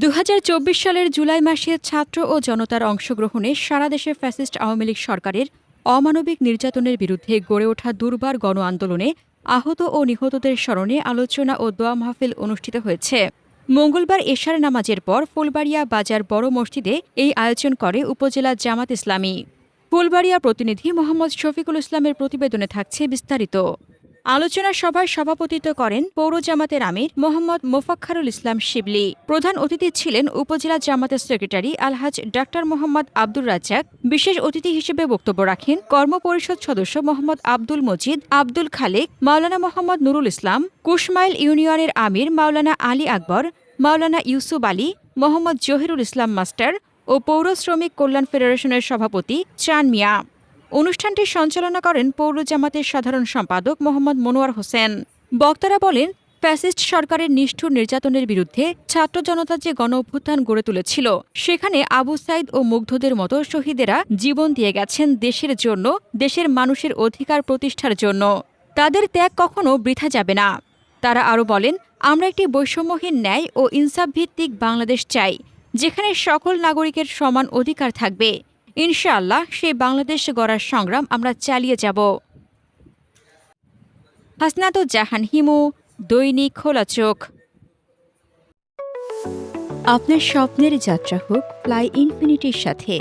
২০২৪ সালের জুলাই মাসে ছাত্র ও জনতার অংশগ্রহণে সারা দেশে ফ্যাসিস্ট আওয়ামী লীগ সরকারের অমানবিক নির্যাতনের বিরুদ্ধে গড়ে ওঠা দুর্বার গণ আন্দোলনে আহত ও নিহতদের স্মরণে আলোচনা ও দোয়া মাহফিল অনুষ্ঠিত হয়েছে। মঙ্গলবার এশার নামাজের পর ফুলবাড়িয়া বাজার বড় মসজিদে এই আয়োজন করে উপজেলা জামাত ইসলামী। ফুলবাড়িয়া প্রতিনিধি মোহাম্মদ শফিকুল ইসলামের প্রতিবেদনে থাকছে বিস্তারিত। আলোচনা সভায় সভাপতিত্ব করেন পৌর জামাতের আমির মোহাম্মদ মোফাক্খারুল ইসলাম শিবলি। প্রধান অতিথি ছিলেন উপজেলা জামাতের সেক্রেটারি আলহাজ ডাক্তার মোহাম্মদ আব্দুর রাজ্জাক। বিশেষ অতিথি হিসেবে বক্তব্য রাখেন কর্মপরিষদ সদস্য মোহাম্মদ আব্দুল মজিদ, আব্দুল খালেক, মাওলানা মোহাম্মদ নুরুল ইসলাম, কুশমাইল ইউনিয়নের আমির মাওলানা আলী আকবর, মাওলানা ইউসুফ আলী, মোহাম্মদ জহিরুল ইসলাম মাস্টার ও পৌর শ্রমিক কল্যাণ ফেডারেশনের সভাপতি চান মিয়া। অনুষ্ঠানটি সঞ্চালনা করেন পৌর জামাতের সাধারণ সম্পাদক মোহাম্মদ মনোয়ার হোসেন। বক্তারা বলেন, ফ্যাসিস্ট সরকারের নিষ্ঠুর নির্যাতনের বিরুদ্ধে ছাত্র জনতা যে গণ অভ্যুত্থান গড়ে তুলেছিল, সেখানে আবু সাইদ ও মুগ্ধদের মতো শহীদেরা জীবন দিয়ে গেছেন দেশের জন্য, দেশের মানুষের অধিকার প্রতিষ্ঠার জন্য। তাদের ত্যাগ কখনো বৃথা যাবে না। তারা আরও বলেন, আমরা একটি বৈষম্যহীন ন্যায় ও ইনসাফ ভিত্তিক বাংলাদেশ চাই, যেখানে সকল নাগরিকের সমান অধিকার থাকবে। ইনশাআল্লাহ সেই বাংলাদেশ গড়ার সংগ্রাম আমরা চালিয়ে যাব। হাসনাতুজ্জাহান হিমু, দৈনিক খোলা চোখ। আপনার স্বপ্নের যাত্রা হোক ফ্লাই ইনফিনিটির সাথে।